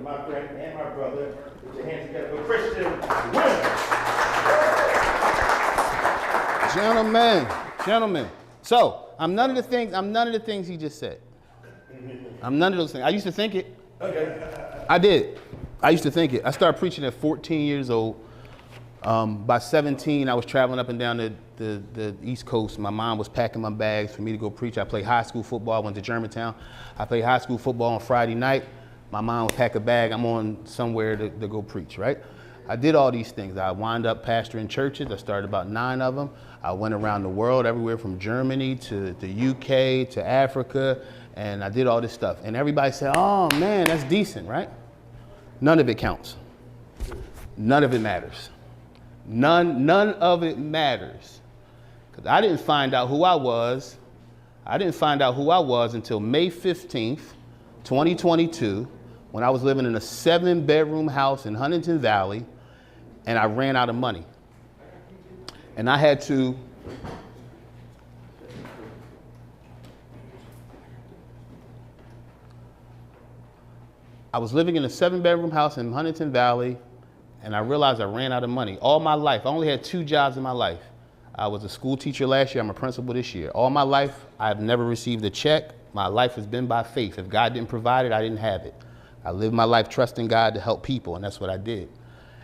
my friend and my brother. Put your hands together for Christian Winner. Gentlemen. So I'm none of the things he just said. I'm none of those things. I used to think it. Okay. I did. I used to think it. I started preaching at 14 years old. By 17, I was traveling up and down the East Coast. My mom was packing my bags for me to go preach. I played high school football. I went to Germantown. I played high school football on Friday night. My mom would pack a bag. I'm on somewhere to go preach, right? I did all these things. I wound up pastoring churches. I started about 9 of them. I went around the world, everywhere from Germany to the UK to Africa, and I did all this stuff. And everybody said, oh man, that's decent, right? None of it counts. None of it matters. None of it matters. Because I didn't find out who I was. I didn't find out who I was until May 15th, 2022, when I was living in a 7-bedroom house in Huntington Valley, and I ran out of money. And I had to I was living in a 7-bedroom house in Huntington Valley, and I realized I ran out of money. All my life, I only had 2 jobs in my life. I was a school teacher last year, I'm a principal this year. All my life, I've never received a check. My life has been by faith. If God didn't provide it, I didn't have it. I lived my life trusting God to help people, and that's what I did.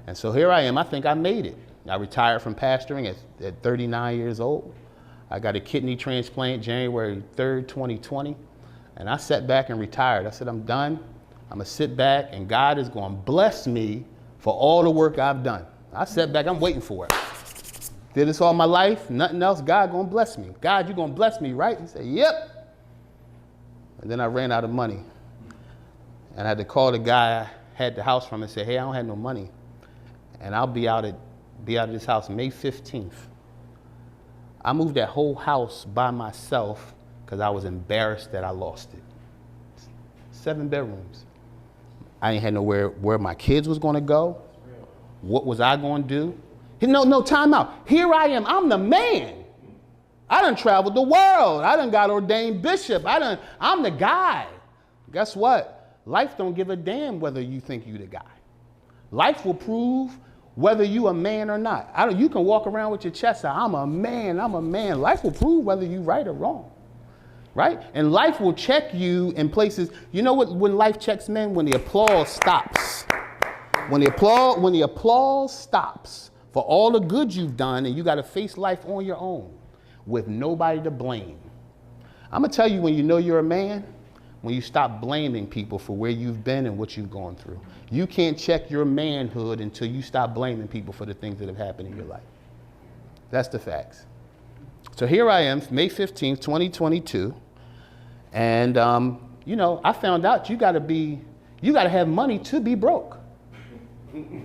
And so here I am, I think I made it. I retired from pastoring at 39 years old. I got a kidney transplant January 3rd, 2020. And I sat back and retired. I said, I'm done. I'm gonna sit back and God is gonna bless me for all the work I've done. I sat back, I'm waiting for it. Did this all my life, nothing else, God gonna bless me. God, you gonna bless me, right? He said, yep. And then I ran out of money. And I had to call the guy I had the house from and say, hey, I don't have no money. And I'll be out of this house May 15th. I moved that whole house by myself because I was embarrassed that I lost it. 7 bedrooms. I ain't had nowhere where my kids was gonna go. What was I gonna do? No, time out. Here I am, I'm the man. I done traveled the world. I done got ordained bishop. I'm the guy. Guess what? Life don't give a damn whether you think you the guy. Life will prove whether you a man or not. You can walk around with your chest out, I'm a man. Life will prove whether you right or wrong, right? And life will check you in places. You know what? When life checks men, when the applause stops. When the applause stops for all the good you've done, and you got to face life on your own with nobody to blame. I'm gonna tell you when you know you're a man, when you stop blaming people for where you've been and what you've gone through. You can't check your manhood until you stop blaming people for the things that have happened in your life. That's the facts. So here I am, May 15th, 2022. And, I found out you gotta have money to be broke. You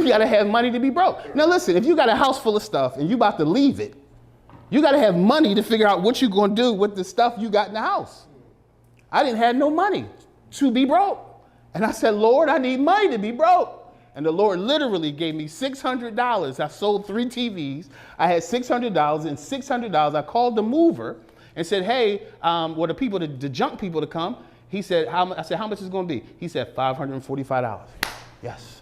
gotta have money to be broke. Now listen, if you got a house full of stuff and you about to leave it, you gotta have money to figure out what you're gonna do with the stuff you got in the house. I didn't have no money to be broke. And I said, Lord, I need money to be broke. And the Lord literally gave me $600. I sold 3 TVs. I had $600, and $600, I called the mover and said, hey, the people, the junk people to come. He said, I said, how much is it gonna be? He said, $545. Yes.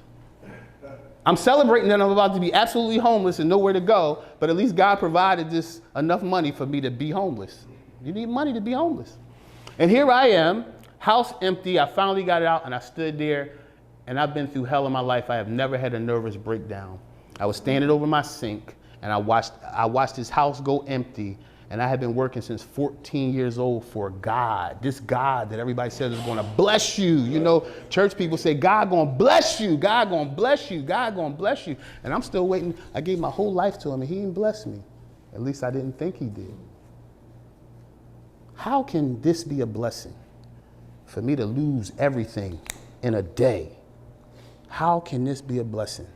I'm celebrating that I'm about to be absolutely homeless and nowhere to go, but at least God provided this enough money for me to be homeless. You need money to be homeless. And here I am, house empty. I finally got it out and I stood there, and I've been through hell in my life. I have never had a nervous breakdown. I was standing over my sink and I watched this house go empty, and I had been working since 14 years old for God. This God that everybody says is gonna bless you. You know, church people say, God gonna bless you, God gonna bless you, God gonna bless you. And I'm still waiting. I gave my whole life to him and he didn't bless me. At least I didn't think he did. How can this be a blessing? For me to lose everything in a day. How can this be a blessing?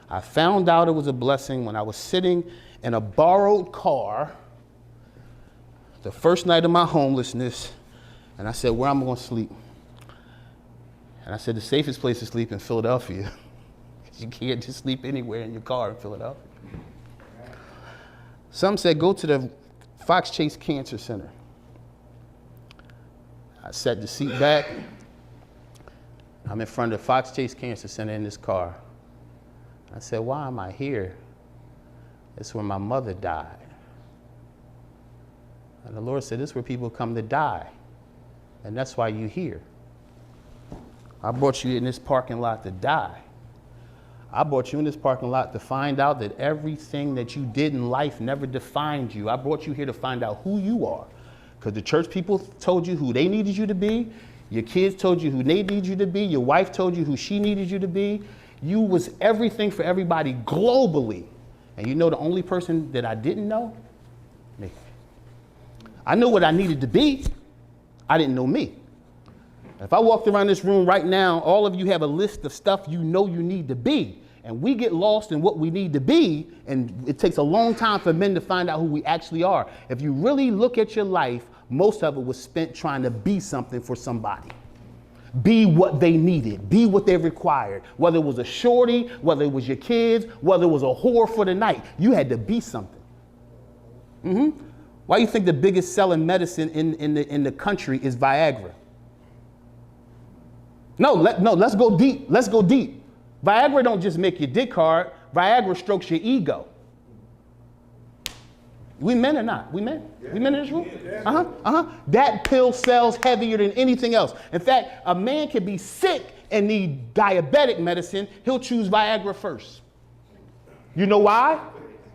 I found out it was a blessing when I was sitting in a borrowed car the first night of my homelessness, and I said, where am I gonna sleep? And I said, the safest place to sleep in Philadelphia. You can't just sleep anywhere in your car in Philadelphia. Some said, go to the Fox Chase Cancer Center. I set the seat back. I'm in front of the Fox Chase Cancer Center in this car. I said, why am I here? It's where my mother died. And the Lord said, this is where people come to die. And that's why you're here. I brought you in this parking lot to die. I brought you in this parking lot to find out that everything that you did in life never defined you. I brought you here to find out who you are. Because the church people told you who they needed you to be. Your kids told you who they needed you to be. Your wife told you who she needed you to be. You was everything for everybody globally. And you know the only person that I didn't know? Me. I knew what I needed to be. I didn't know me. If I walked around this room right now, all of you have a list of stuff you know you need to be. And we get lost in what we need to be, and it takes a long time for men to find out who we actually are. If you really look at your life, most of it was spent trying to be something for somebody. Be what they needed, be what they required. Whether it was a shorty, whether it was your kids, whether it was a whore for the night, you had to be something. Why do you think the biggest selling medicine in the country is Viagra? No, let's go deep. Let's go deep. Viagra don't just make your dick hard. Viagra strokes your ego. We men or not? We men? Yeah. We men in this room? Yeah. That pill sells heavier than anything else. In fact, a man can be sick and need diabetic medicine. He'll choose Viagra first. You know why?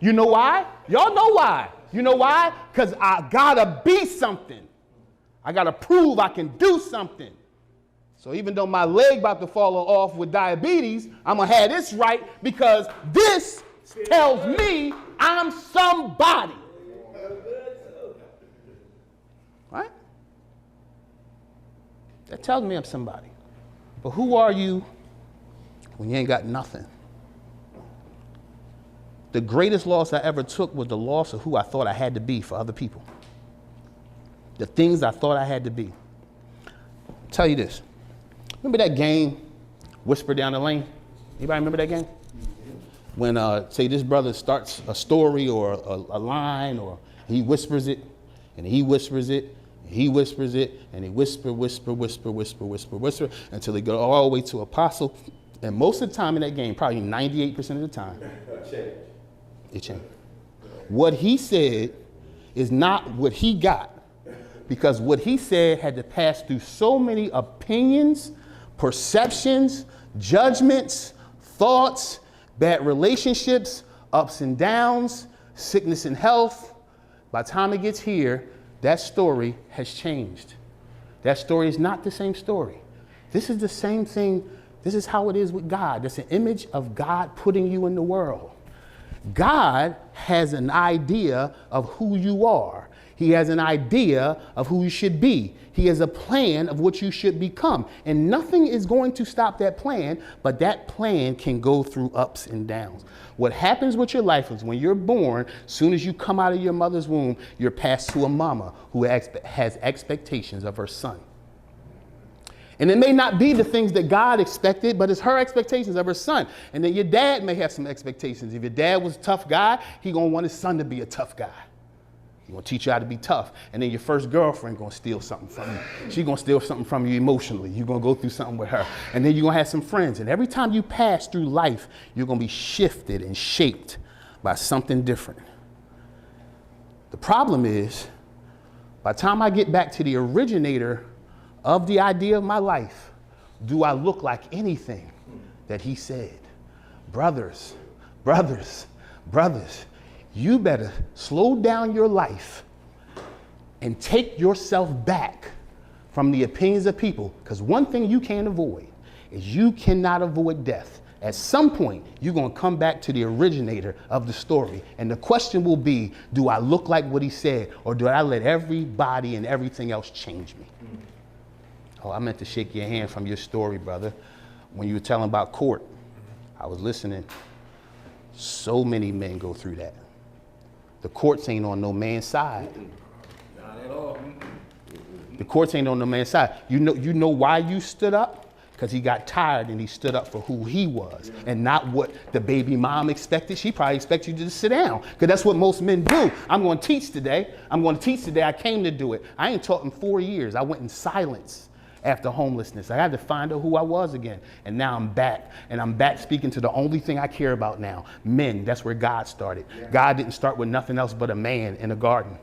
You know why? Y'all know why. You know why? Because I gotta be something. I gotta prove I can do something. So even though my leg about to fall off with diabetes, I'm gonna have this right because this tells me I'm somebody. Right? That tells me I'm somebody. But who are you when you ain't got nothing? The greatest loss I ever took was the loss of who I thought I had to be for other people. The things I thought I had to be. I'll tell you this. Remember that game, Whisper Down the Lane? Anybody remember that game? When, say, this brother starts a story or a line, or he whispers it, and he whispers it, and he whispers it, and he whisper, until they go all the way to apostle. And most of the time in that game, probably 98% of the time, it changed. What he said is not what he got, because what he said had to pass through so many opinions, perceptions, judgments, thoughts, bad relationships, ups and downs, sickness and health. By the time it gets here, that story has changed. That story is not the same story. This is the same thing. This is how it is with God. It's an image of God putting you in the world. God has an idea of who you are. He has an idea of who you should be. He has a plan of what you should become. And nothing is going to stop that plan, but that plan can go through ups and downs. What happens with your life is when you're born, as soon as you come out of your mother's womb, you're passed to a mama who has expectations of her son. And it may not be the things that God expected, but it's her expectations of her son. And then your dad may have some expectations. If your dad was a tough guy, he's going to want his son to be a tough guy. He's going to teach you how to be tough. And then your first girlfriend going to steal something from you. She's going to steal something from you emotionally. You're going to go through something with her. And then you're going to have some friends. And every time you pass through life, you're going to be shifted and shaped by something different. The problem is, by the time I get back to the originator of the idea of my life, do I look like anything that he said? Brothers, you better slow down your life and take yourself back from the opinions of people. Because one thing you can't avoid is you cannot avoid death. At some point, you're going to come back to the originator of the story. And the question will be, do I look like what he said, or do I let everybody and everything else change me? Oh, I meant to shake your hand from your story, brother. When you were telling about court, I was listening. So many men go through that. The courts ain't on no man's side. Not at all. The courts ain't on no man's side. You know why you stood up? because he got tired and he stood up for who he was and not what the baby mom expected. She probably expected you to just sit down, because that's what most men do. I'm going to teach today. I came to do it. I ain't taught in 4 years. I went in silence after homelessness. I had to find out who I was again. And now I'm back. And I'm back speaking to the only thing I care about now. Men. That's where God started. God didn't start with nothing else but a man in a garden.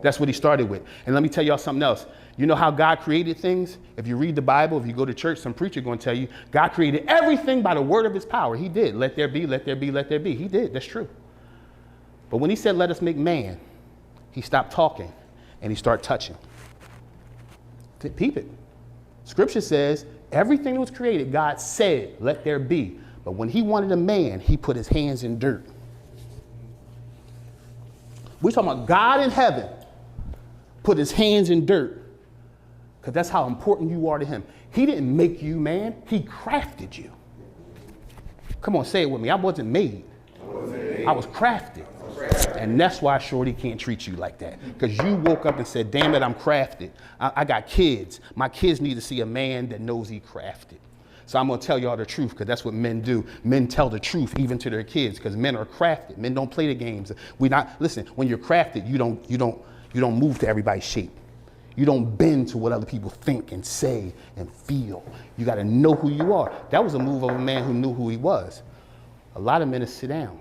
That's what he started with. And let me tell y'all something else. You know how God created things? If you read the Bible, if you go to church, some preacher going to tell you, God created everything by the word of his power. He did. Let there be, let there be, let there be. He did. That's true. But when he said, let us make man, he stopped talking and he started touching. Peep it. Scripture says everything that was created, God said, let there be. But when he wanted a man, he put his hands in dirt. We're talking about God in heaven put his hands in dirt, because that's how important you are to him. He didn't make you, man. He crafted you. Come on, say it with me. I wasn't made. I was crafted. And that's why Shorty can't treat you like that. Because you woke up and said, damn it, I'm crafted. I got kids. My kids need to see a man that knows he crafted. So I'm going to tell y'all the truth, because that's what men do. Men tell the truth even to their kids, because men are crafted. Men don't play the games. Listen, when you're crafted, you don't move to everybody's shape. You don't bend to what other people think and say and feel. You got to know who you are. That was a move of a man who knew who he was. A lot of men sit down.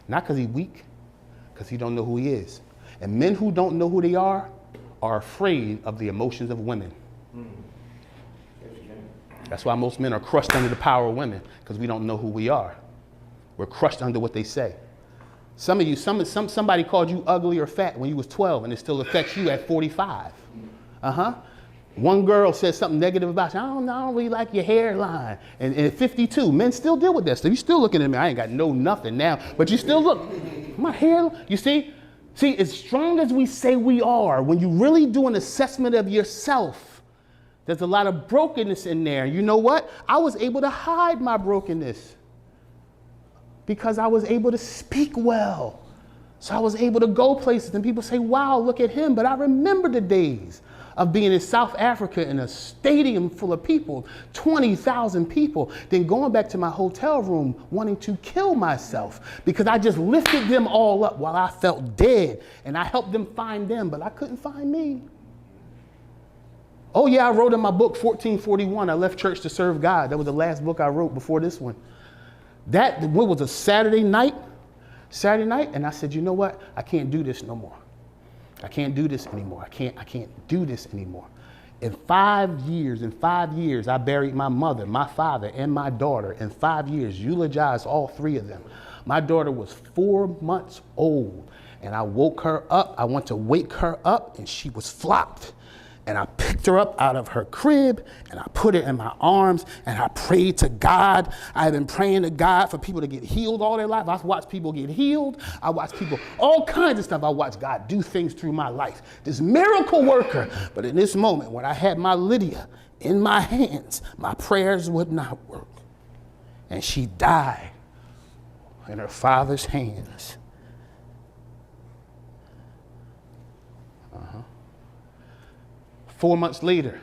Not because he's weak, because he don't know who he is. And men who don't know who they are afraid of the emotions of women. That's why most men are crushed under the power of women, because we don't know who we are. We're crushed under what they say. Some of you, somebody called you ugly or fat when you was 12, and it still affects you at 45. One girl said something negative about you. I don't really like your hairline. And at 52, men still deal with that stuff. You still looking at me. I ain't got nothing now, but you still look. My hair, you see? See, as strong as we say we are, when you really do an assessment of yourself, there's a lot of brokenness in there. You know what? I was able to hide my brokenness because I was able to speak well. So I was able to go places and people say, wow, look at him. But I remember the days of being in South Africa in a stadium full of people, 20,000 people, then going back to my hotel room wanting to kill myself because I just lifted them all up while I felt dead, and I helped them find them, but I couldn't find me. Oh yeah, I wrote in my book, 1441, I left church to serve God. That was the last book I wrote before this one. What was a Saturday night, and I said, you know what? I can't do this no more. I can't do this anymore. I can't do this anymore. In 5 years, I buried my mother, my father, and my daughter. In 5 years, eulogized all three of them. My daughter was 4 months old, and I woke her up. I went to wake her up, and she was flopped. And I picked her up out of her crib, and I put her in my arms, and I prayed to God. I've been praying to God for people to get healed all their life. I've watched people get healed. I watched people, all kinds of stuff. I watched God do things through my life. This miracle worker. But in this moment, when I had my Lydia in my hands, my prayers would not work. And she died in her father's hands. 4 months later,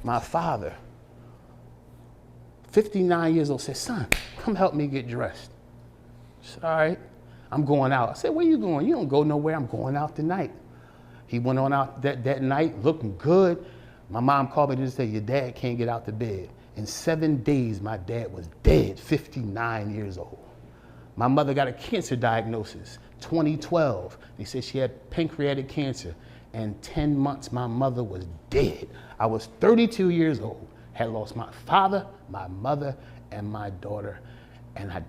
my father, 59 years old, said, son, come help me get dressed. I said, all right, I'm going out. I said, where you going? You don't go nowhere. I'm going out tonight. He went on out that night looking good. My mom called me to say, your dad can't get out to bed. In 7 days, my dad was dead, 59 years old. My mother got a cancer diagnosis, 2012. They said she had pancreatic cancer. And 10 months, my mother was dead. I was 32 years old, had lost my father, my mother, and my daughter. And I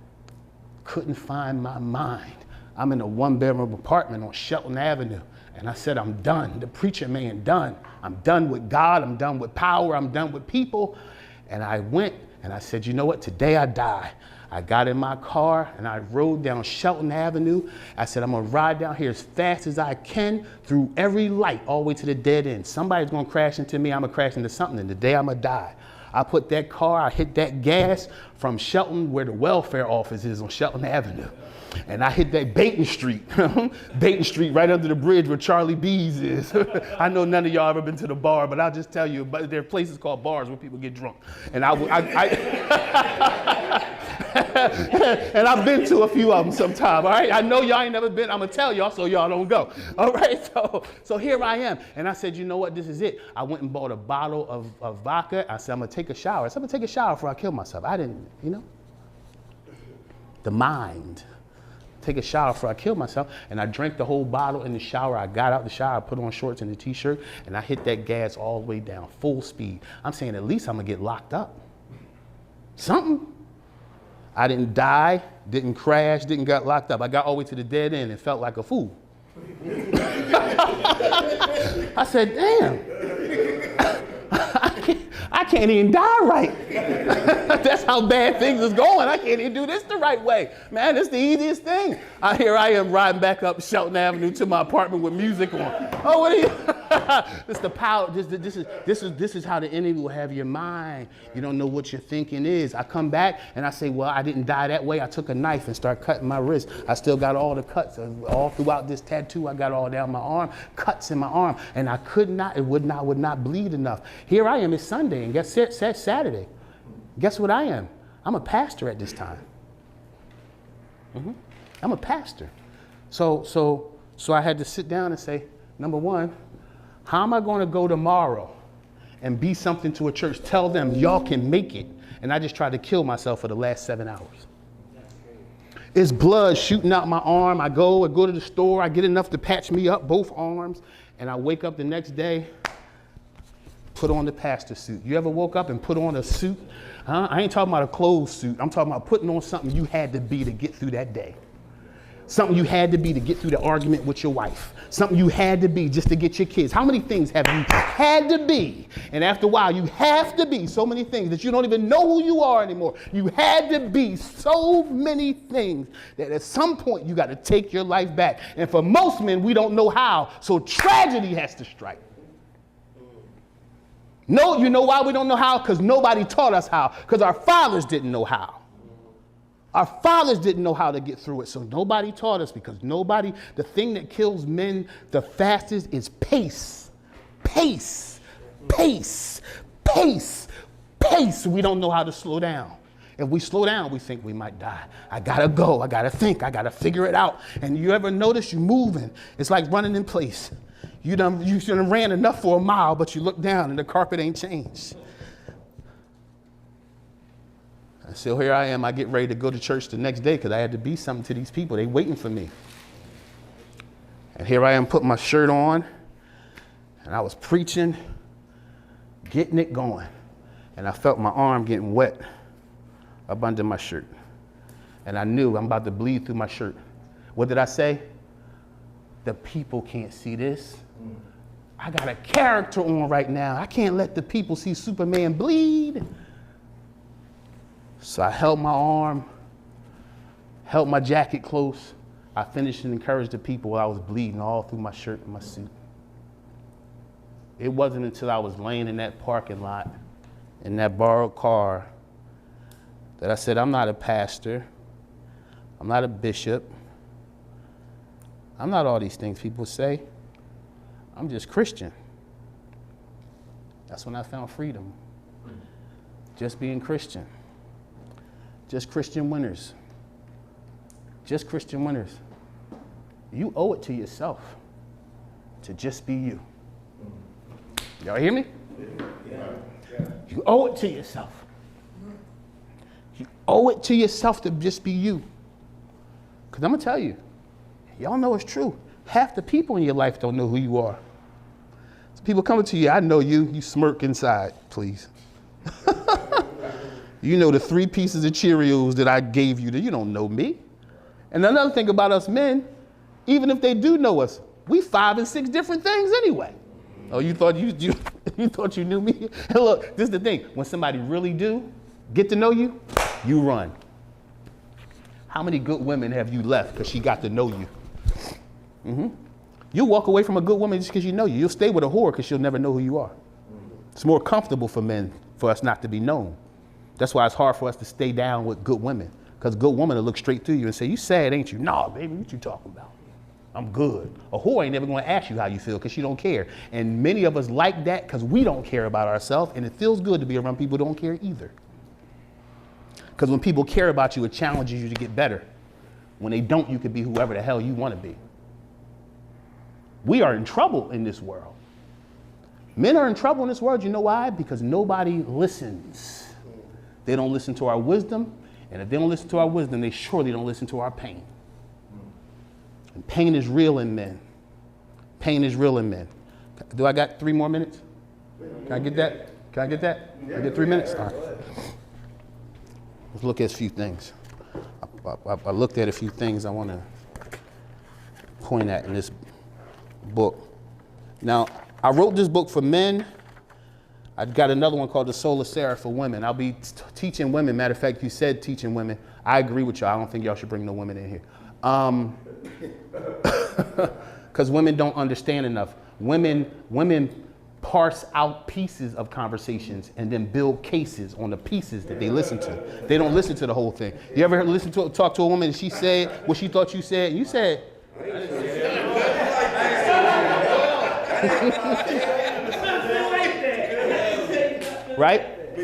couldn't find my mind. I'm in a 1-bedroom apartment on Shelton Avenue. And I said, I'm done. The preacher man, done. I'm done with God. I'm done with power. I'm done with people. And I went and I said, you know what? Today I die. I got in my car and I rode down Shelton Avenue. I said, I'm gonna ride down here as fast as I can through every light all the way to the dead end. Somebody's gonna crash into me, I'm gonna crash into something, and today I'm gonna die. I put that car, I hit that gas from Shelton where the welfare office is on Shelton Avenue. And I hit that Baton Street, Baton Street right under the bridge where Charlie B's is. I know none of y'all ever been to the bar, but I'll just tell you, but there are places called bars where people get drunk. And and I've been to a few of them sometime, all right? I know y'all ain't never been. I'm going to tell y'all so y'all don't go, all right? So here I am. And I said, you know what? This is it. I went and bought a bottle of vodka. I said, I'm going to take a shower. I said, I'm going to take a shower before I kill myself. I didn't, the mind. Take a shower before I kill myself. And I drank the whole bottle in the shower. I got out the shower, I put on shorts and a t-shirt, and I hit that gas all the way down, full speed. I'm saying at least I'm going to get locked up. Something. I didn't die, didn't crash, didn't get locked up. I got all the way to the dead end and felt like a fool. I said, damn, I can't even die right. That's how bad things is going. I can't even do this the right way. Man, it's the easiest thing. Here I am riding back up Shelton Avenue to my apartment with music on. Oh, what are you? This is the power. This is how the enemy will have your mind. You don't know what your thinking is. I come back and I say, well, I didn't die that way. I took a knife and started cutting my wrist. I still got all the cuts all throughout this tattoo. I got all down my arm, cuts in my arm, and I could not. It would not bleed enough. Here I am. It's Sunday, and guess it's Saturday. Guess what I am? I'm a pastor at this time. I'm a pastor. So I had to sit down and say, number one, how am I going to go tomorrow and be something to a church? Tell them y'all can make it. And I just tried to kill myself for the last 7 hours. It's blood shooting out my arm. I go to the store. I get enough to patch me up, both arms. And I wake up the next day, put on the pastor suit. You ever woke up and put on a suit? Huh? I ain't talking about a clothes suit. I'm talking about putting on something you had to be to get through that day. Something you had to be to get through the argument with your wife. Something you had to be just to get your kids. How many things have you had to be? And after a while, you have to be so many things that you don't even know who you are anymore. You had to be so many things that at some point you got to take your life back. And for most men, we don't know how. So tragedy has to strike. No, you know why we don't know how? Because nobody taught us how. Because our fathers didn't know how. Our fathers didn't know how to get through it, so nobody taught us because the thing that kills men the fastest is pace. Pace, pace, pace, pace. We don't know how to slow down. If we slow down, we think we might die. I gotta go, I gotta think, I gotta figure it out. And you ever notice you moving? It's like running in place. You done ran enough for a mile, but you look down and the carpet ain't changed. So here I am, I get ready to go to church the next day because I had to be something to these people. They waiting for me. And here I am putting my shirt on, and I was preaching, getting it going. And I felt my arm getting wet up under my shirt. And I knew I'm about to bleed through my shirt. What did I say? The people can't see this. I got a character on right now. I can't let the people see Superman bleed. So I held my arm, held my jacket close. I finished and encouraged the people while I was bleeding all through my shirt and my suit. It wasn't until I was laying in that parking lot, in that borrowed car, that I said, I'm not a pastor. I'm not a bishop. I'm not all these things people say. I'm just Christian. That's when I found freedom. Just being Christian. Just Christian winners. Just Christian winners. You owe it to yourself to just be you. Y'all hear me? Yeah. You owe it to yourself. You owe it to yourself to just be you. Because I'm going to tell you, y'all know it's true. Half the people in your life don't know who you are. So people coming to you, I know you smirk inside, please. You know the 3 pieces of Cheerios that I gave you, you don't know me. And another thing about us men, even if they do know us, we 5 and 6 different things anyway. Oh, you thought you thought you knew me? And look, this is the thing. When somebody really do get to know you, you run. How many good women have you left because she got to know you? You'll walk away from a good woman just because you know you. You'll stay with a whore because she'll never know who you are. It's more comfortable for men for us not to be known. That's why it's hard for us to stay down with good women, Because a good woman will look straight through you and say, you sad, ain't you? Nah, baby, what you talking about? I'm good. A whore ain't never going to ask you how you feel because she don't care. And many of us like that because we don't care about ourselves, and it feels good to be around people who don't care either. Because when people care about you, it challenges you to get better. When they don't, you can be whoever the hell you want to be. We are in trouble in this world. Men are in trouble in this world. You know why? Because nobody listens. They don't listen to our wisdom. And if they don't listen to our wisdom, they surely don't listen to our pain. And pain is real in men. Pain is real in men. Do I got 3 more minutes? Can I get that? Can I get that? Can I get 3 minutes? All right. Let's look at a few things. I looked at a few things I want to point at in this book. Now, I wrote this book for men. I've got another one called The Soul of Sarah for women. I'll be teaching women. Matter of fact, you said teaching women. I agree with y'all. I don't think y'all should bring no women in here. Because women don't understand enough. Women parse out pieces of conversations and then build cases on the pieces that they listen to. They don't listen to the whole thing. You ever talk to a woman and she said what she thought you said? You said. Right?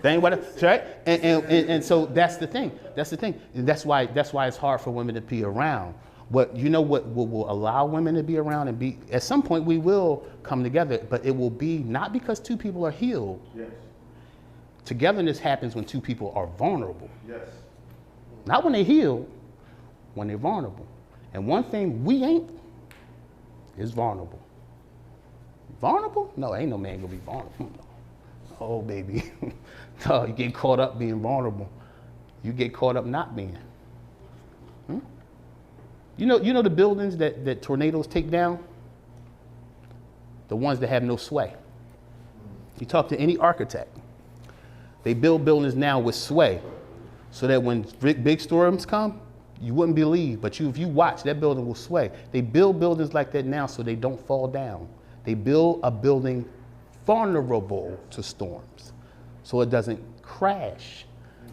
They ain't what, right? And so that's the thing. That's the thing. And that's why it's hard for women to be around. But you know what will allow women to be around and be, at some point we will come together, but it will be not because 2 people are healed. Yes. Togetherness happens when 2 people are vulnerable. Yes. Not when they heal, when they're vulnerable. And one thing we ain't is vulnerable. Vulnerable? No, ain't no man gonna be vulnerable. Oh, baby. No, you get caught up being vulnerable. You get caught up not being. You know the buildings that tornadoes take down? The ones that have no sway. You talk to any architect. They build buildings now with sway so that when big storms come, you wouldn't believe, but if you watch, that building will sway. They build buildings like that now so they don't fall down. They build a building vulnerable to storms so it doesn't crash.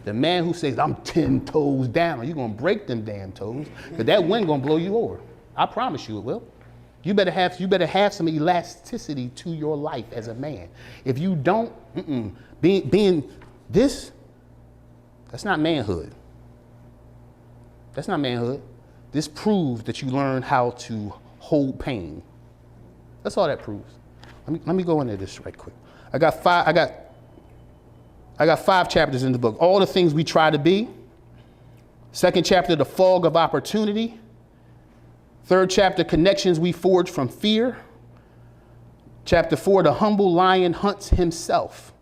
The man who says, I'm 10 toes down, you're going to break them damn toes because that wind going to blow you over. I promise you it will. You better have some elasticity to your life as a man. If you don't, being this, that's not manhood. That's not manhood. This proves that you learn how to hold pain. That's all that proves. Let me go into this right quick. I got 5 chapters in the book. All the things we try to be. 2nd chapter, the fog of opportunity. 3rd chapter, connections we forge from fear. Chapter 4, the humble lion hunts himself.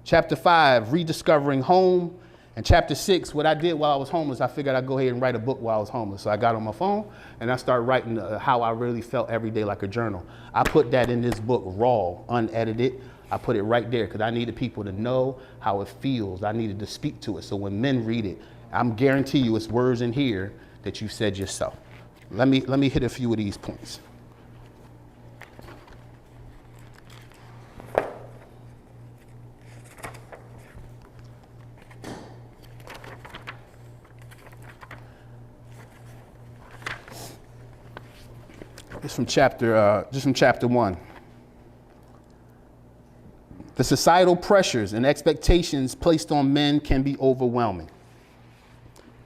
Chapter 5, rediscovering home. And chapter 6, what I did while I was homeless, I figured I'd go ahead and write a book while I was homeless. So I got on my phone and I started writing how I really felt every day, like a journal. I put that in this book raw, unedited. I put it right there because I needed people to know how it feels. I needed to speak to it. So when men read it, I'm guarantee you it's words in here that you said yourself. Let me hit a few of these points. Just from chapter 1. The societal pressures and expectations placed on men can be overwhelming,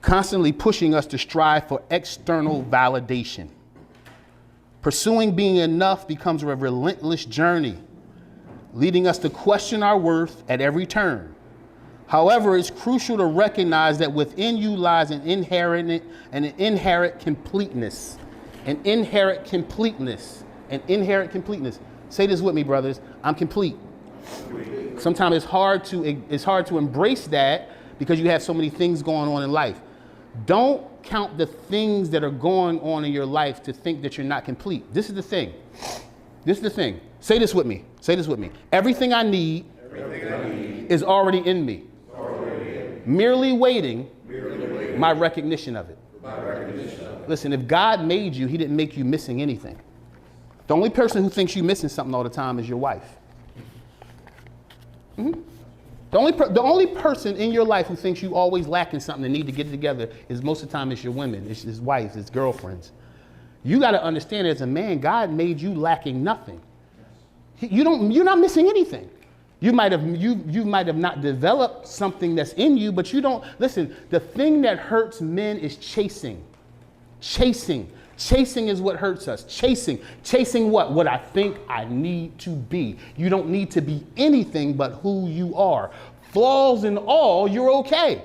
constantly pushing us to strive for external validation. Pursuing being enough becomes a relentless journey, leading us to question our worth at every turn. However, it's crucial to recognize that within you lies an inherent completeness. An inherent completeness. Say this with me, brothers. I'm complete. Sometimes it's hard to embrace that because you have so many things going on in life. Don't count the things that are going on in your life to think that you're not complete. This is the thing. Say this with me. Everything I need is already in me. Merely waiting my recognition of it. Listen, if God made you, he didn't make you missing anything. The only person who thinks you're missing something all the time is your wife. The The only person in your life who thinks you always lacking something and need to get it together is most of the time it's your women, it's his wives, it's girlfriends. You got to understand as a man, God made you lacking nothing. You're not missing anything. You might have not developed something that's in you, but you don't, listen, the thing that hurts men is chasing. Chasing is what hurts us. Chasing what? What I think I need to be. You don't need to be anything but who you are. Flaws and all, you're okay.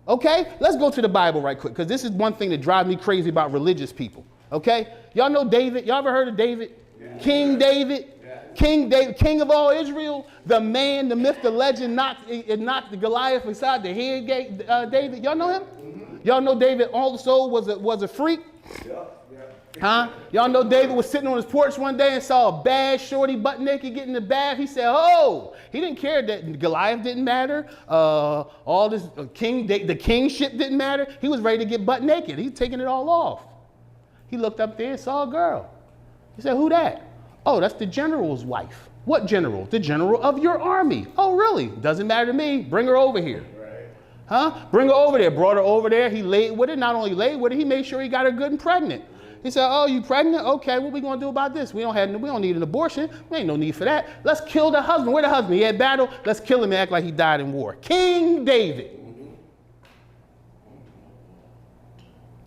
Okay? Let's go to the Bible right quick, because this is one thing that drives me crazy about religious people. Okay? Y'all know David? Y'all ever heard of David? Yeah. King David? Yeah. King David, king of all Israel, the man, the myth, the legend, knocked the Goliath inside the head, David. Y'all know him? Mm-hmm. Y'all know David also was a freak? Yeah. Huh? Y'all know David was sitting on his porch one day and saw a bad shorty butt naked get in the bath. He said, oh, he didn't care that Goliath didn't matter. All this the kingship didn't matter. He was ready to get butt naked. He's taking it all off. He looked up there and saw a girl. He said, who that? Oh, that's the general's wife. What general? The general of your army. Oh, really? Doesn't matter to me. Bring her over here. Right. Huh? Bring her over there. Brought her over there. He laid with her. Not only laid with her, he made sure he got her good and pregnant. He said, oh, you pregnant? Okay, what we going to do about this? We don't need an abortion. We ain't no need for that. Let's kill the husband. Where the husband? He had battle. Let's kill him and act like he died in war. King David.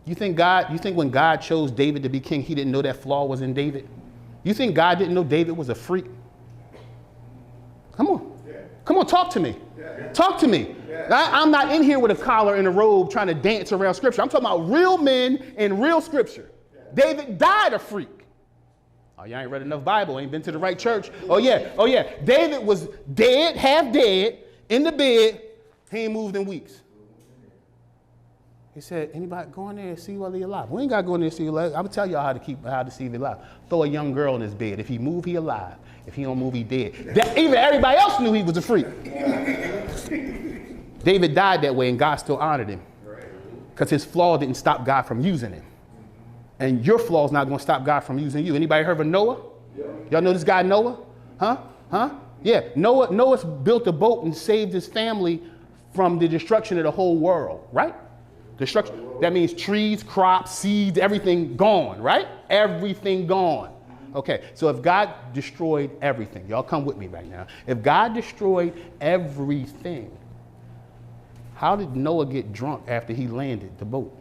You think when God chose David to be king, he didn't know that flaw was in David? You think God didn't know David was a freak? Come on. Yeah. Come on, talk to me. Yeah. Talk to me. Yeah. I'm not in here with a collar and a robe trying to dance around scripture. I'm talking about real men and real scripture. Yeah. David died a freak. Oh, y'all ain't read enough Bible, ain't been to the right church. Oh yeah. David was dead, half dead, in the bed. He ain't moved in weeks. He said, anybody go in there and see whether he's alive? We ain't got to go in there and see alive. I'm going to tell y'all how to see if he's alive. Throw a young girl in his bed. If he move, he alive. If he don't move, he dead. Even everybody else knew he was a freak. David died that way and God still honored him. Because his flaw didn't stop God from using him. And your flaw is not going to stop God from using you. Anybody heard of Noah? Y'all know this guy Noah? Huh? Yeah, Noah built a boat and saved his family from the destruction of the whole world, right? Destruction, that means trees, crops, seeds, everything gone, right? Everything gone. Okay, so if God destroyed everything, y'all come with me right now. If God destroyed everything, how did Noah get drunk after he landed the boat?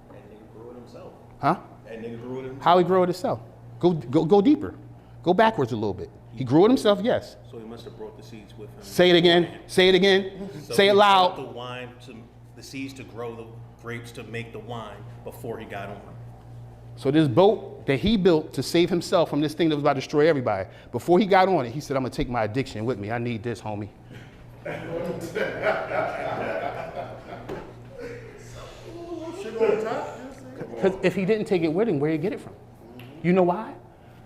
That nigga grew it himself. Huh? That nigga grew it himself. How he grew it himself? Go deeper. Go backwards a little bit. He grew it himself, yes. So he must have brought the seeds with him. Say it again. Say it again. So say it loud. The seeds to grow the grapes to make the wine before he got on. So this boat that he built to save himself from this thing that was about to destroy everybody, before he got on it, he said, I'm going to take my addiction with me. I need this, homie. Because if he didn't take it with him, where did he get it from? You know why?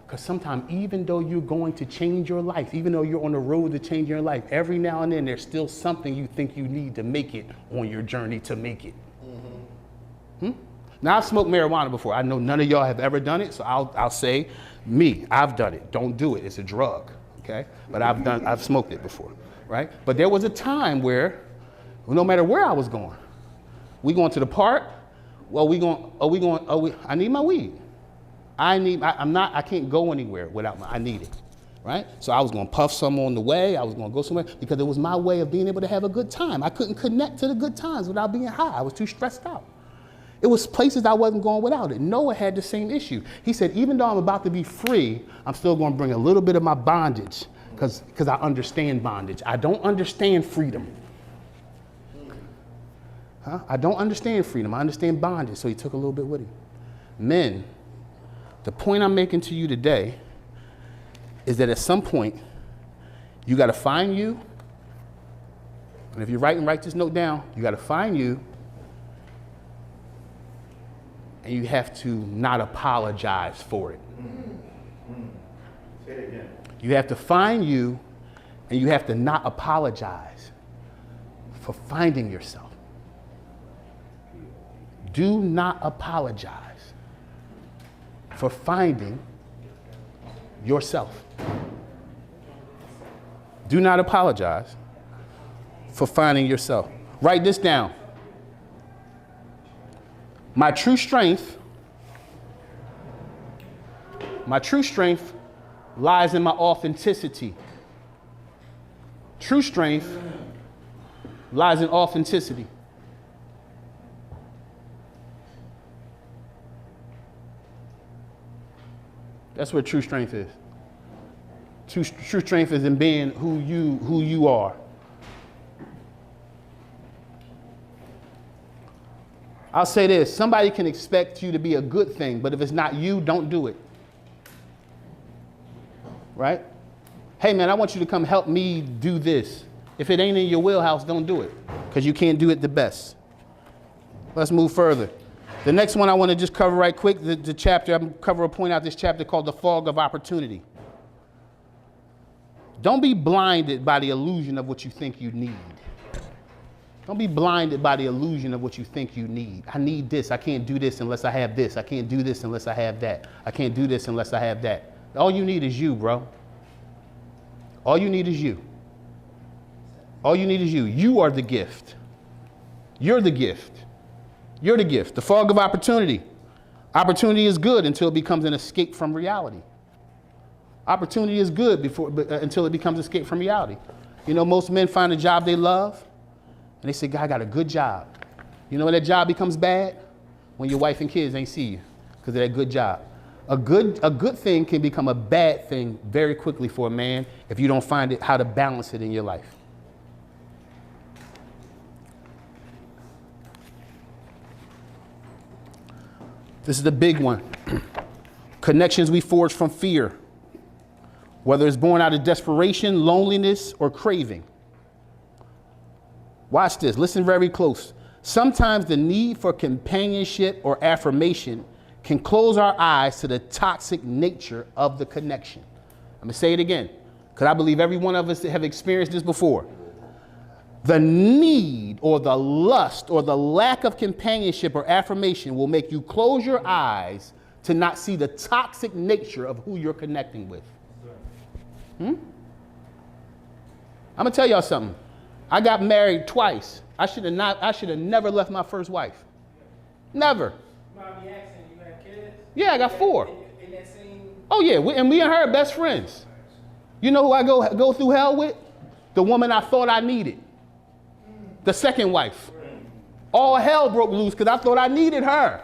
Because sometimes even though you're going to change your life, even though you're on the road to change your life, every now and then there's still something you think you need to make it on your journey to make it. Now, I've smoked marijuana before. I know none of y'all have ever done it, so I'll say me, I've done it. Don't do it. It's a drug, okay? But I've smoked it before, right? But there was a time where, no matter where I was going, we going to the park, I need my weed. I can't go anywhere without I need it, right? So I was going to puff some on the way. I was going to go somewhere because it was my way of being able to have a good time. I couldn't connect to the good times without being high. I was too stressed out. It was places I wasn't going without it. Noah had the same issue. He said, even though I'm about to be free, I'm still going to bring a little bit of my bondage because I understand bondage. I don't understand freedom. I don't understand freedom. I understand bondage. So he took a little bit with him. Men, the point I'm making to you today is that at some point, you got to find you. And if you're writing, write this note down. You got to find you. And you have to not apologize for it. Say it again. You have to find you, and you have to not apologize for finding yourself. Do not apologize for finding yourself. Do not apologize for finding yourself. Write this down. My true strength lies in my authenticity. True strength lies in authenticity. That's where true strength is. True strength is in being who you are. I'll say this, somebody can expect you to be a good thing, but if it's not you, don't do it. Right? Hey man, I want you to come help me do this. If it ain't in your wheelhouse, don't do it, because you can't do it the best. Let's move further. The next one I want to just cover right quick, the chapter, I'm cover a point out this chapter called the fog of opportunity. Don't be blinded by the illusion of what you think you need. Don't be blinded by the illusion of what you think you need. I need this. I can't do this unless I have this. I can't do this unless I have that. I can't do this unless I have that. All you need is you, bro. All you need is you. All you need is you. You are the gift. You're the gift. You're the gift. The fog of opportunity. Opportunity is good until it becomes an escape from reality. Opportunity is good until it becomes escape from reality. You know, most men find a job they love, and they say, God, I got a good job. You know when that job becomes bad? When your wife and kids ain't see you because of that good job. A good thing can become a bad thing very quickly for a man if you don't find how to balance it in your life. This is the big one. Connections we forge from fear, whether it's born out of desperation, loneliness, or craving. Watch this. Listen very close. Sometimes the need for companionship or affirmation can close our eyes to the toxic nature of the connection. I'm going to say it again, because I believe every one of us have experienced this before. The need or the lust or the lack of companionship or affirmation will make you close your eyes to not see the toxic nature of who you're connecting with. I'm going to tell y'all something. I got married twice. I should have never left my first wife. Never. Mommy asking, you have kids? Yeah, I got 4. In that same... Oh yeah, and me and her are best friends. You know who I go through hell with? The woman I thought I needed. The second wife. All hell broke loose because I thought I needed her.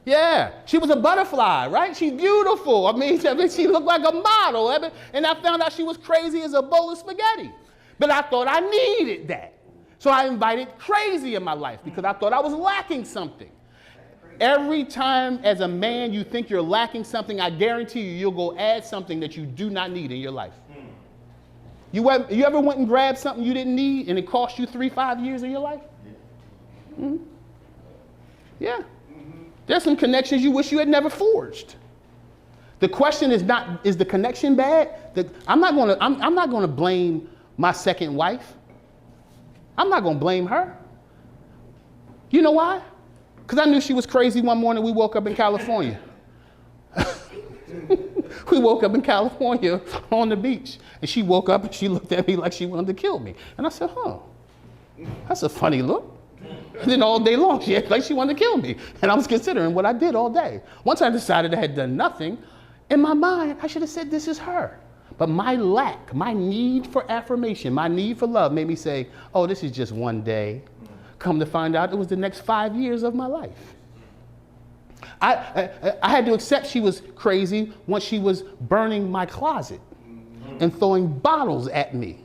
Yeah, she was a butterfly, right? She's beautiful. I mean, she looked like a model. And I found out she was crazy as a bowl of spaghetti. But I thought I needed that. So I invited crazy in my life because I thought I was lacking something. Every time as a man you think you're lacking something, I guarantee you'll go add something that you do not need in your life. You ever went and grabbed something you didn't need and it cost you 3-5 years of your life? Mm-hmm. Yeah. There's some connections you wish you had never forged. The question is not, is the connection bad? I'm not gonna blame my second wife. I'm not gonna blame her. You know why? Because I knew she was crazy one morning. We woke up in California. We woke up in California on the beach. And she woke up and she looked at me like she wanted to kill me. And I said, that's a funny look. And then all day long, she acted like she wanted to kill me. And I was considering what I did all day. Once I decided I had done nothing, in my mind, I should have said, this is her. But my lack, my need for affirmation, my need for love made me say, oh, this is just one day. Come to find out, it was the next 5 years of my life. I had to accept she was crazy once she was burning my closet and throwing bottles at me.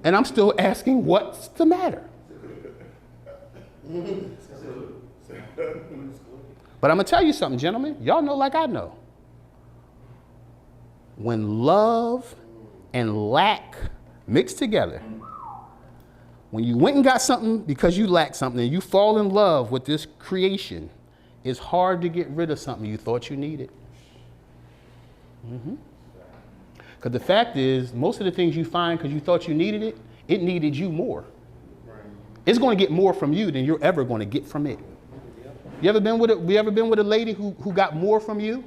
And I'm still asking, what's the matter? But I'm going to tell you something, gentlemen. Y'all know like I know. When love and lack mix together, when you went and got something because you lack something and you fall in love with this creation, it's hard to get rid of something you thought you needed. Because the fact is, most of the things you find because you thought you needed it, it needed you more. It's going to get more from you than you're ever going to get from it. You ever been with a lady who got more from you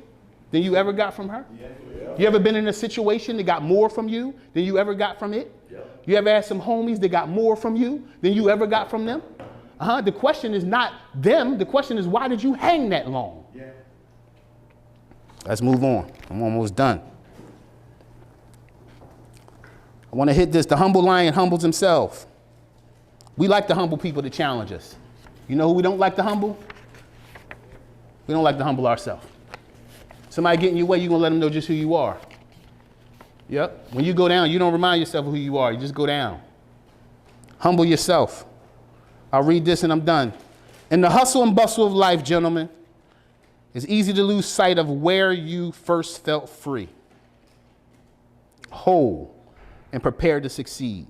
than you ever got from her? You ever been in a situation that got more from you than you ever got from it? You ever had some homies that got more from you than you ever got from them? The question is not them. The question is, why did you hang that long? Let's move on. I'm almost done. I want to hit this. The humble lion humbles himself. We like the humble people to challenge us. You know who we don't like to humble? We don't like to humble ourselves. Somebody get in your way, you're going to let them know just who you are. Yep. When you go down, you don't remind yourself of who you are. You just go down. Humble yourself. I'll read this and I'm done. In the hustle and bustle of life, gentlemen, it's easy to lose sight of where you first felt free, whole, and prepared to succeed.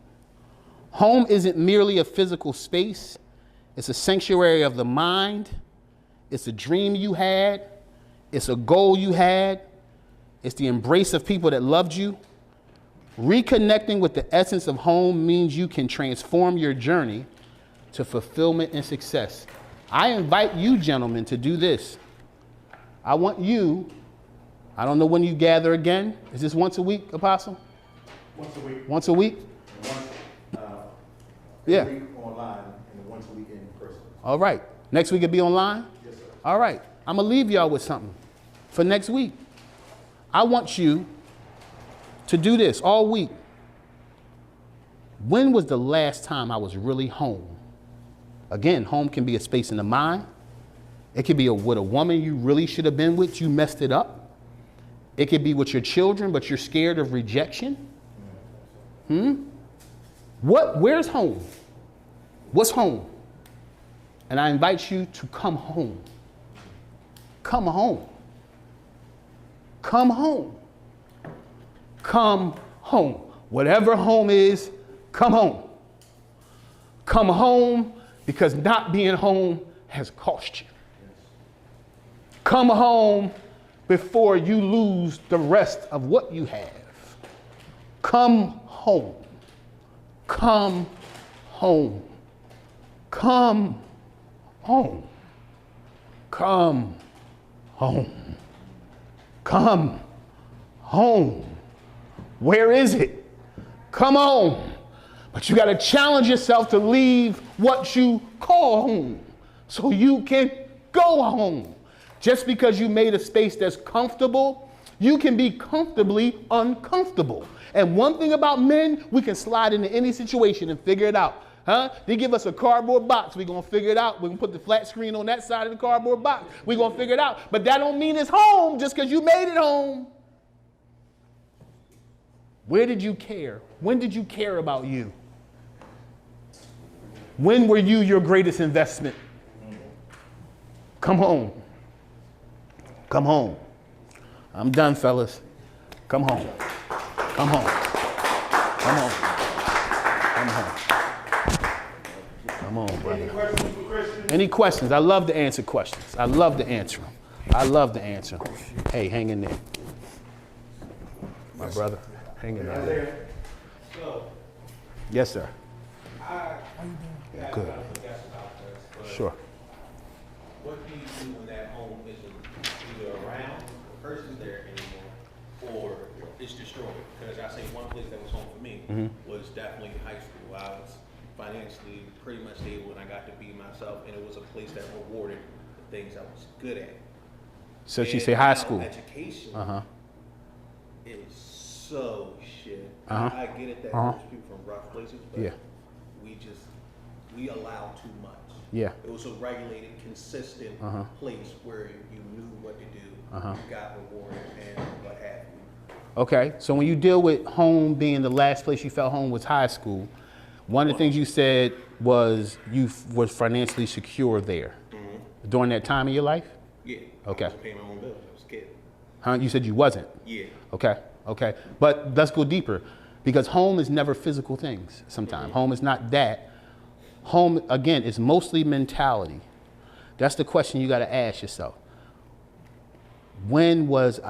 Home isn't merely a physical space. It's a sanctuary of the mind. It's a dream you had. It's a goal you had. It's the embrace of people that loved you. Reconnecting with the essence of home means you can transform your journey to fulfillment and success. I invite you, gentlemen, to do this. I want you, I don't know when you gather again. Is this once a week, Apostle? Once a week. Once a week? Yeah. Week online and once a week in person. All right. Next week it'll be online? Yes, sir. All right. I'm going to leave y'all with something for next week. I want you to do this all week. When was the last time I was really home? Again, home can be a space in the mind. It could be with a woman you really should have been with, you messed it up. It could be with your children, but you're scared of rejection. Where's home? What's home? And I invite you to come home. Come home. Come home. Come home. Whatever home is, come home. Come home, because not being home has cost you. Come home before you lose the rest of what you have. Come home. Come home. Come home. Come home. Come home. Where is it? Come home. But you got to challenge yourself to leave what you call home so you can go home. Just because you made a space that's comfortable, you can be comfortably uncomfortable. And one thing about men, we can slide into any situation and figure it out. They give us a cardboard box, we're going to figure it out. We're going to put the flat screen on that side of the cardboard box. We're going to figure it out. But that don't mean it's home just because you made it home. Where did you care? When did you care about you? When were you your greatest investment? Come home. Come home. I'm done, fellas. Come home. Come home. Come home. Come home. Come on, brother. Any questions for Christian? Any questions? I love to answer questions. I love to answer them. I love to answer them. Hey, hang in there. My brother, hang in there. So, Yes, sir. I Good. got to guess about this, but Sure. what do you do when that home isn't either around, the person's there anymore, or it's destroyed? Because I say one place that was home for me was definitely high school. I was financially pretty much stable and I got to be myself, and it was a place that rewarded the things I was good at. So she And say high now school. Education is so shit. Uh-huh. I get it that Uh-huh. most people from rough places, but Yeah. we allow too much. Yeah. It was a regulated, consistent place where you knew what to do, you got rewarded, and what have you. Okay, so when you deal with home being the last place you felt home was high school, one of the things you said was you was financially secure there during that time of your life? Yeah. Okay. I was paying my own bills. I was a kid. Huh? You said you wasn't? Yeah. Okay, okay. But let's go deeper, because home is never physical things sometimes. Home is not that. Home, again, is mostly mentality. That's the question you got to ask yourself. When did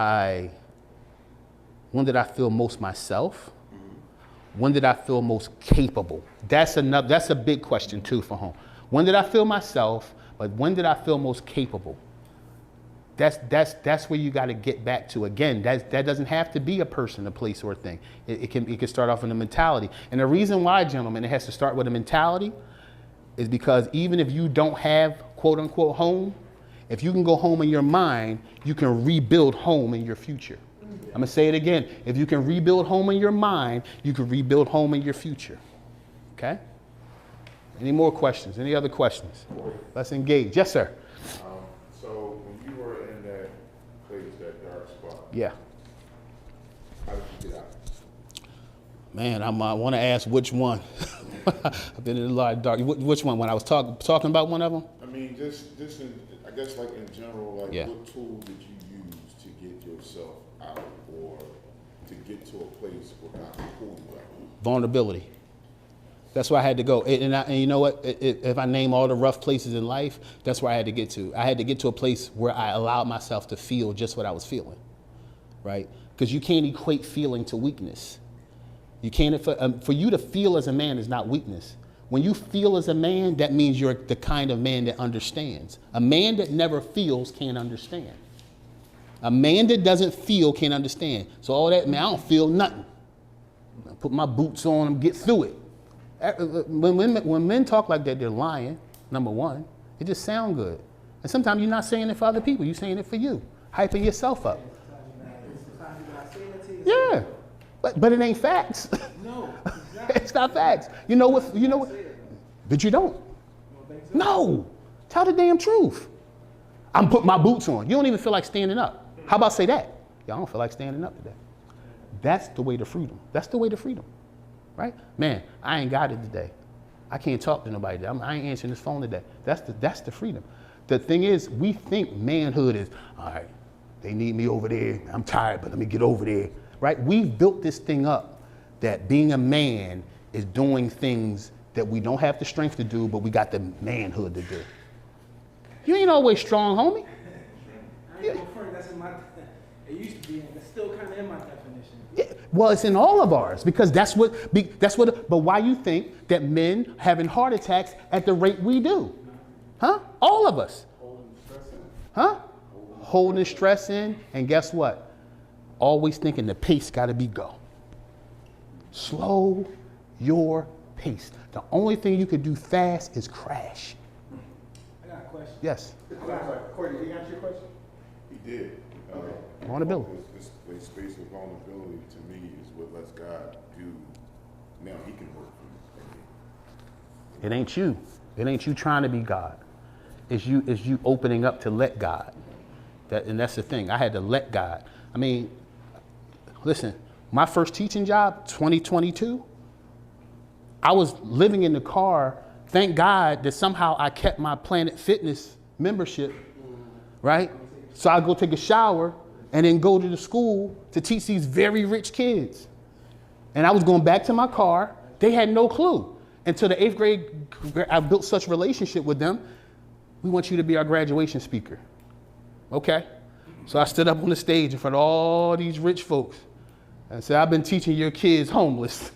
I feel most myself? When did I feel most capable? That's a big question too for home. When did I feel myself, but when did I feel most capable? That's where you got to get back to. Again, that doesn't have to be a person, a place, or a thing. It can start off in a mentality. And the reason why, gentlemen, it has to start with a mentality is because even if you don't have quote unquote home, if you can go home in your mind, you can rebuild home in your future. I'm gonna say it again. If you can rebuild home in your mind, you can rebuild home in your future. Okay? Any more questions? Any other questions? Let's engage. Yes, sir. So when you were in that place, that dark spot, Yeah. how did you get out? Man, I want to ask which one. I've been in a lot of dark. Which one? When I was talking about one of them? I mean, just in, I guess like in general, like Yeah. what tool did you use to get yourself out or to get to a place where God can pull you out? Vulnerability. That's where I had to go. And you know what? If I name all the rough places in life, that's where I had to get to. I had to get to a place where I allowed myself to feel just what I was feeling, right? Because you can't equate feeling to weakness. You can't, for you to feel as a man is not weakness. When you feel as a man, that means you're the kind of man that understands. A man that never feels can't understand. A man that doesn't feel can't understand. So all that, man, I don't feel nothing. I put my boots on and get through it. When men talk like that, they're lying, number one. It just sounds good. And sometimes you're not saying it for other people. You're saying it for you, hyping yourself up. Yeah, but it ain't facts. No, It's not facts. You know what? But you don't. No, tell the damn truth. I'm putting my boots on. You don't even feel like standing up. How about say that? Yeah, I don't feel like standing up today. That's the way to freedom. That's the way to freedom, right? Man, I ain't got it today. I can't talk to nobody today. I ain't answering this phone today. That's the freedom. The thing is, we think manhood is, all right, they need me over there. I'm tired, but let me get over there, right? We've built this thing up that being a man is doing things that we don't have the strength to do, but we got the manhood to do. You ain't always strong, homie. I ain't gonna front, that's in my, it used to be, and it's still kind of in my definition. Yeah, well, it's in all of ours because but why you think that men having heart attacks at the rate we do? Huh? All of us. Huh? Holding stress in, and guess what? Always thinking the pace gotta be go. Slow your pace. The only thing you could do fast is crash. I got a question. Yes. Corey, did he answer your question? He did. Vulnerability. This space of vulnerability to me is what lets God do. Now he can work for me. It ain't you. It ain't you trying to be God. It's you opening up to let God. And that's the thing. I had to let God. I mean, listen, my first teaching job, 2022, I was living in the car. Thank God that somehow I kept my Planet Fitness membership, right? So I go take a shower and then go to the school to teach these very rich kids. And I was going back to my car. They had no clue. Until the 8th grade, I built such a relationship with them. We want you to be our graduation speaker. Okay. So I stood up on the stage in front of all these rich folks and said, I've been teaching your kids homeless.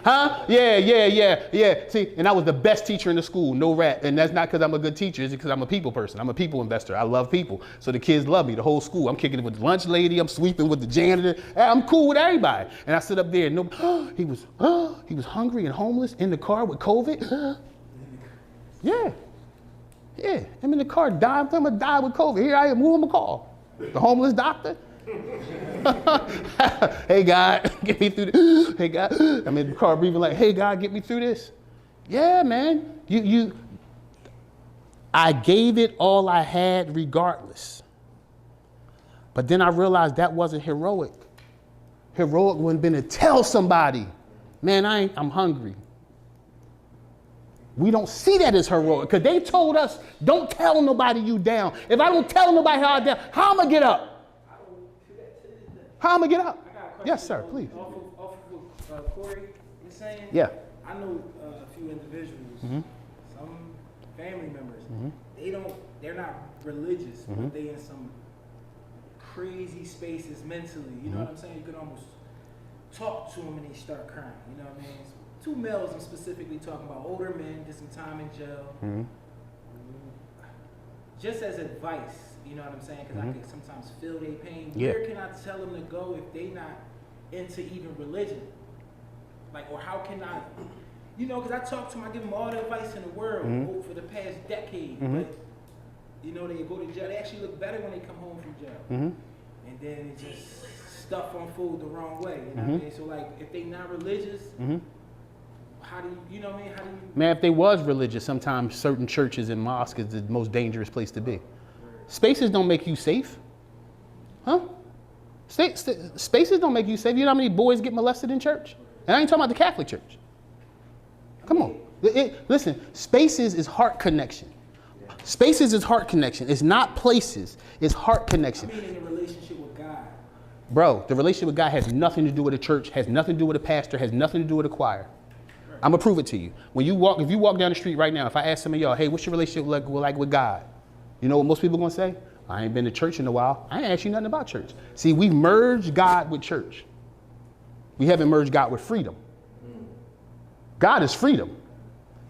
Huh? Yeah. See, and I was the best teacher in the school, no rap. And that's not because I'm a good teacher, it's because I'm a people person. I'm a people investor. I love people. So the kids love me, the whole school. I'm kicking it with the lunch lady, I'm sweeping with the janitor. I'm cool with everybody. And I stood up there and he was hungry and homeless in the car with COVID. Yeah. I'm in the car dying. I'm gonna die with COVID. Here I am, who am I call? The homeless doctor? Hey God, get me through this. Hey God, I'm in the car breathing like, hey God, get me through this. Yeah, man. I gave it all I had regardless. But then I realized that wasn't heroic. Heroic wouldn't have been to tell somebody, man, I'm hungry. We don't see that as heroic because they told us, don't tell nobody you down. If I don't tell nobody how I'm down, how am I get up? How am I get up? I got a question. Yes, sir, please. Off of what Corey was saying. Yeah. I know a few individuals, some family members. They're not religious, but they in some crazy spaces mentally. You know what I'm saying? You can almost talk to them and they start crying. You know what I mean? Two males I'm specifically talking about, older men, did some time in jail. just as advice, you know what I'm saying? Because I can sometimes feel their pain. Yeah. Where can I tell them to go if they not into even religion? Like, or how can I, you know, because I talk to them, I give them all the advice in the world for the past decade, but, you know, they go to jail. They actually look better when they come home from jail. And then it just stuff unfold the wrong way, you know what I mean? So, like, if they not religious, how do you know what I mean? How do you? Man, if they was religious, sometimes certain churches and mosques is the most dangerous place to be. Spaces don't make you safe. Huh? Spaces don't make you safe. You know how many boys get molested in church? And I ain't talking about the Catholic Church. Come on. Listen, spaces is heart connection. Spaces is heart connection. It's not places. It's heart connection. I mean, in a relationship with God. Bro, the relationship with God has nothing to do with a church, has nothing to do with a pastor, has nothing to do with a choir. I'm gonna prove it to you. If you walk down the street right now, if I ask some of y'all, hey, what's your relationship like with God? You know what most people gonna say? I ain't been to church in a while. I ain't asked you nothing about church. See, we've merged God with church. We haven't merged God with freedom. God is freedom.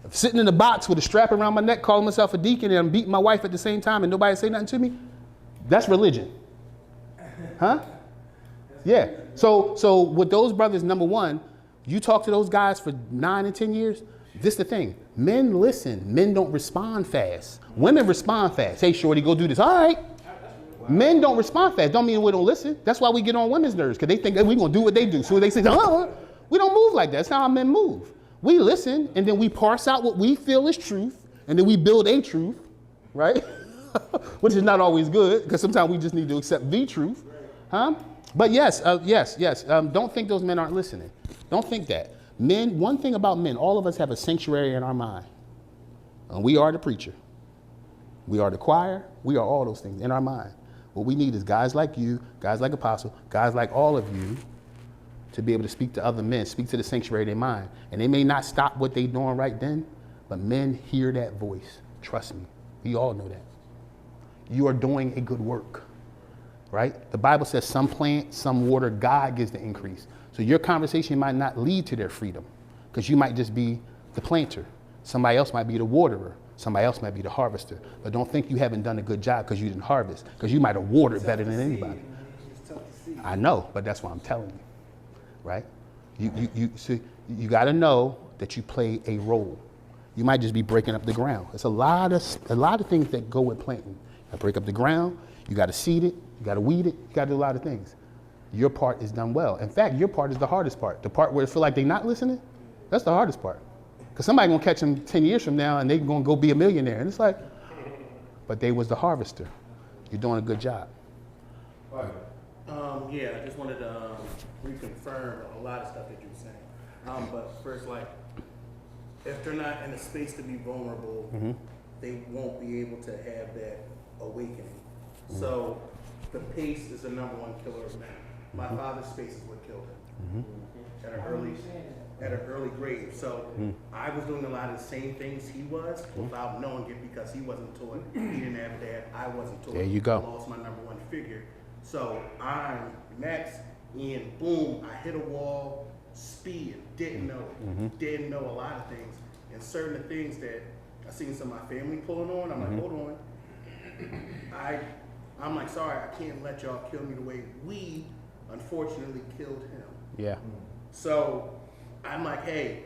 If sitting in a box with a strap around my neck, calling myself a deacon, and I'm beating my wife at the same time and nobody say nothing to me, that's religion. Huh? Yeah. So with those brothers, number one, you talk to those guys for 9 and 10 years, this the thing. Men listen. Men don't respond fast. Women respond fast. Hey, shorty, go do this. All right. Men don't respond fast. Don't mean we don't listen. That's why we get on women's nerves, because they think that we're going to do what they do. So they say, oh, we don't move like that. That's not how men move. We listen, and then we parse out what we feel is truth, and then we build a truth, right? Which is not always good, because sometimes we just need to accept the truth. Huh? But yes. Don't think those men aren't listening. Don't think that. Men, one thing about men, all of us have a sanctuary in our mind. And we are the preacher. We are the choir. We are all those things in our mind. What we need is guys like you, guys like Apostle, guys like all of you to be able to speak to other men, speak to the sanctuary in their mind. And they may not stop what they're doing right then, but men hear that voice. Trust me. We all know that. You are doing a good work, right? The Bible says some plant, some water, God gives the increase. So your conversation might not lead to their freedom, because you might just be the planter. Somebody else might be the waterer. Somebody else might be the harvester. But don't think you haven't done a good job because you didn't harvest, because you might have watered better than anybody. It's tough to see. I know, but that's what I'm telling you, right? You got to know that you play a role. You might just be breaking up the ground. It's a lot of things that go with planting. You break up the ground. You got to seed it. You got to weed it. You got to do a lot of things. Your part is done well. In fact, your part is the hardest part. The part where it feel like they're not listening, that's the hardest part. Because somebody gonna catch them 10 years from now and they gonna go be a millionaire. And it's like, but they was the harvester. You're doing a good job. Yeah, I just wanted to reconfirm a lot of stuff that you were saying. But first, like, if they're not in a space to be vulnerable, they won't be able to have that awakening. So the pace is the #1 killer of men. My father's space is what killed him at an early grade. So I was doing a lot of the same things he was without knowing it, because he wasn't taught. He didn't have a dad. I wasn't taught. There you go. I lost my #1 figure. So I'm Max, and boom, I hit a wall, speed, didn't know it. Didn't know a lot of things. And certain things that I seen some of my family pulling on, I'm like, hold on. I'm like, sorry, I can't let y'all kill me the way we unfortunately killed him. Yeah. So I'm like, hey,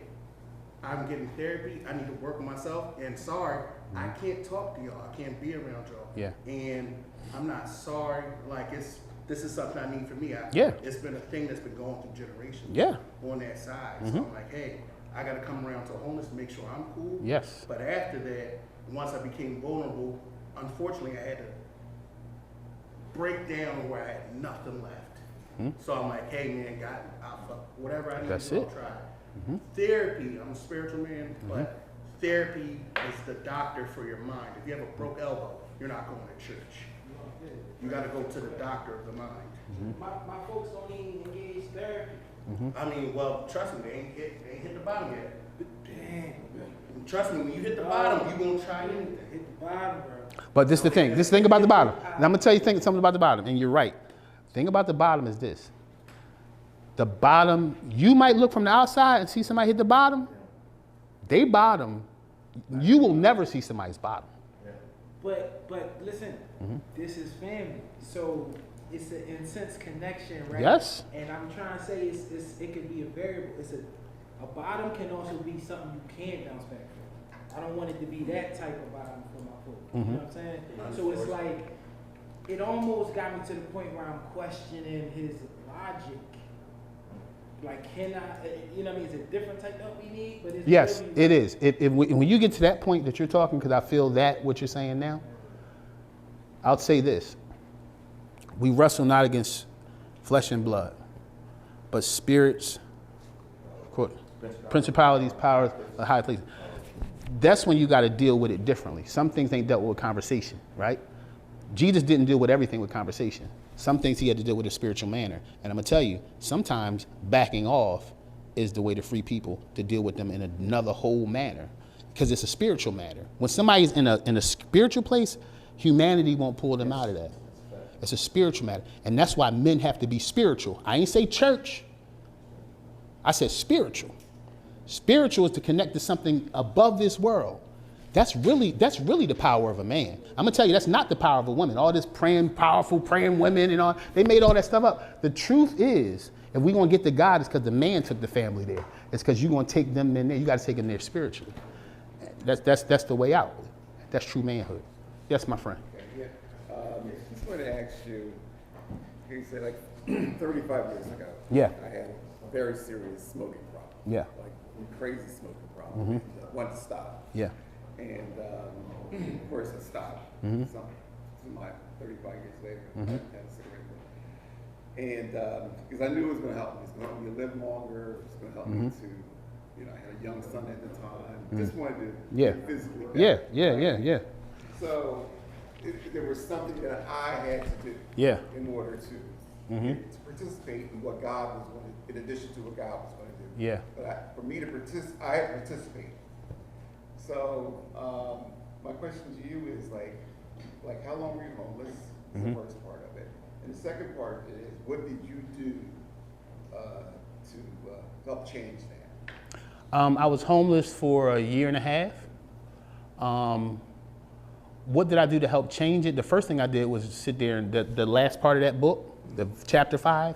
I'm getting therapy. I need to work on myself. And sorry, I can't talk to y'all. I can't be around y'all. Yeah. And I'm not sorry. Like, this is something I need for me. Yeah. It's been a thing that's been going through generations. Yeah. On that side. So I'm like, hey, I got to come around to wholeness to make sure I'm cool. Yes. But after that, once I became vulnerable, unfortunately, I had to break down where I had nothing left. So I'm like, hey man, God, whatever I need That's to do, it. I'll try. Therapy, I'm a spiritual man, but therapy is the doctor for your mind. If you have a broke elbow, you're not going to church. You got to go to the doctor of the mind. My folks don't even engage therapy. I mean, well, trust me, they ain't hit the bottom yet. Damn. Trust me, when you hit the bottom, you gonna try anything. Hit the bottom, bro. But this is the thing. This thing about the bottom. And I'm gonna tell you something about the bottom, and you're right. The thing about the bottom is this. The bottom, you might look from the outside and see somebody hit the bottom. They bottom, you will never see somebody's bottom. But listen, this is family, so it's an intense connection, right? Yes. And I'm trying to say it could be a variable. A bottom can also be something you can bounce back from. I don't want it to be that type of bottom for my foot. You know what I'm saying? So it's like it almost got me to the point where I'm questioning his logic. Like, can I? You know what I mean? It's a different type of help we need, but it's Yes, really, it is. When you get to that point that you're talking, because I feel that what you're saying now, I'll say this. We wrestle not against flesh and blood, but spirits, quote, principalities, powers, high places. That's when you got to deal with it differently. Some things ain't dealt with conversation, right? Jesus didn't deal with everything with conversation. Some things he had to deal with a spiritual manner. And I'm going to tell you, sometimes backing off is the way to free people, to deal with them in another whole manner, because it's a spiritual matter. When somebody's in a spiritual place, humanity won't pull them out of that. It's a spiritual matter. And that's why men have to be spiritual. I ain't say church. I said spiritual. Spiritual is to connect to something above this world. That's really the power of a man. I'm gonna tell you, that's not the power of a woman. All this powerful praying women and all, they made all that stuff up. The truth is, if we're gonna get to God, it's because the man took the family there. It's because you're gonna take them in there. You gotta take them there spiritually. That's the way out. That's true manhood. Yes, my friend. Yeah. Just wanted to ask you, he said like 35 years ago, Yeah. I had a very serious smoking problem. Yeah. Like a crazy smoking problem. And, wanted to stop. Yeah. And of course I stopped. Some my 35 years later, I had a cigarette. And because I knew it was going to help me. It's going to help me live longer. It's going to help me to, you know, I had a young son at the time. Just wanted to get physically better. Yeah. So there was something that I had to do in order to participate in what God was going to, in addition to what God was going to do. Yeah. But for me to participate, I had to participate. So my question to you is like how long were you homeless? Is the first part of it. And the second part is, what did you do to help change that? I was homeless for a year and a half. What did I do to help change it? The first thing I did was sit there and the last part of that book, the chapter 5,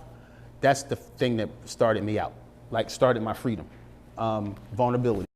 that's the thing that started me out, like started my freedom, vulnerability.